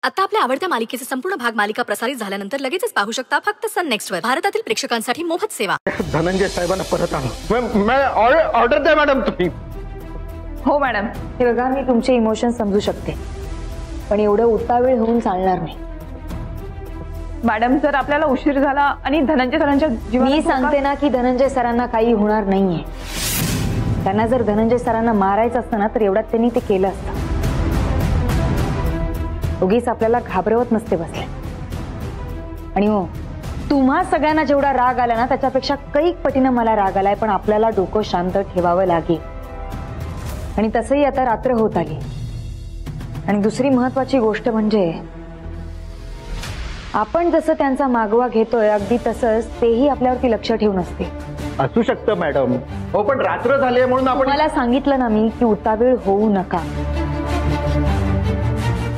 आता आपल्या आवडत्या मालिकेचे संपूर्ण भाग मालिका प्रसारित झाल्यानंतर लगेचच पाहू शकता फक्त सन नेक्स्ट वर। भारतातील प्रेक्षकांसाठी मोफत सेवा। धनंजय साहेबांना परत आणा। मैं ऑर्डर द्या मॅडम तुम्ही। हो मॅडम, हे बघा मी तुमचे इमोशन समजू शकते, पण एवढं उतावीळ होऊन चालणार नाही। मॅडम जर आपल्याला उशीर झाला आणि धनंजय सरांच्या जीवाला मी सांगते ना की धनंजय सरांना काही होणार नाहीये। त्यांना जर धनंजय सरांना मारायचं असतं ना तर एवढ्यात त्यांनी ते केलं असतं। उगीच आपल्याला घाबरवत नसते बसले। आणि हो, तुम्हा सगळ्यांना जेवढा राग आला ना त्याच्यापेक्षा कैक पटीनं मला राग आलाय, पण आपल्याला डोकं शांत ठेवावं लागेल। आणि तसंही आता रात्र होत आली। आणि दुसरी महत्वाची गोष्ट म्हणजे आपण जसं त्यांचा मागोवा घेतोय अगदी तसंच तेही आपल्यावरती लक्ष ठेवून असते। असू शकतं मॅडम, हो पण रात्र झाली म्हणून आपण मला सांगितलं ना मी की उतावीळ होऊ नका,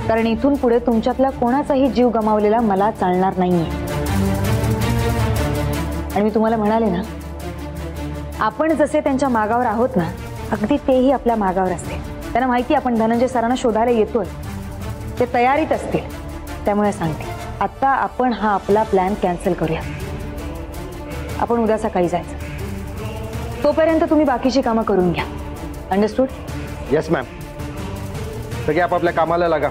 कारण इथून पुढे तुमच्यातला कोणाचाही जीव गमावलेला मला चालणार नाहीये। आणि मी तुम्हाला म्हणाले ना, आपण जसे त्यांच्या मागावर आहोत ना अगदी तेही आपल्या मागावर असते। त्यांना माहिती आपण धनंजय सरांना शोधायला येतोय, ते तयारीत असतील। त्यामुळे सांगते आता आपण हा आपला प्लॅन कॅन्सल करूया। आपण उद्या सकाळी जायचं, तोपर्यंत तुम्ही बाकीची कामं करून घ्या। अंडरस्टूड? येस मॅम, सगळे आपापल्या कामाला लागा।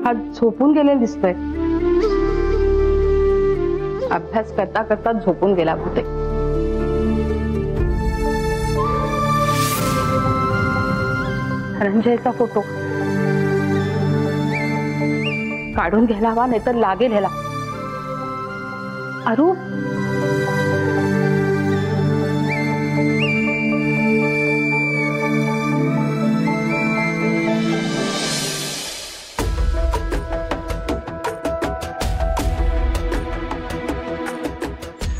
हा झोपून गेलेला दिसतोय। अभ्यास करता करता झोपून गेला होते। धनंजयचा फोटो काढून घ्यायला हवा, नाहीतर लागेल ह्याला। अरू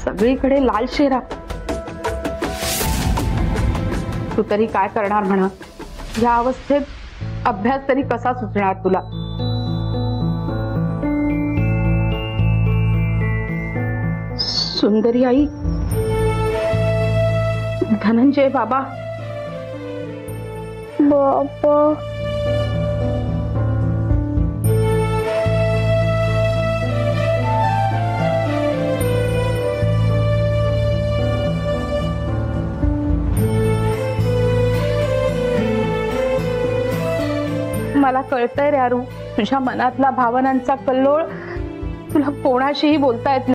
सगळीकडे लाल शेरा। तू तरी काय करणार म्हणा, या अवस्थेत अभ्यास तरी कसा सुचणार तुला? सुंदरी आई, धनंजय बाबा, बाबा मला कळतंय रे अरू, तुझ्या मनातला भावनांचा कल्लोळ तुला कोणाशीही बोलता येत नाही।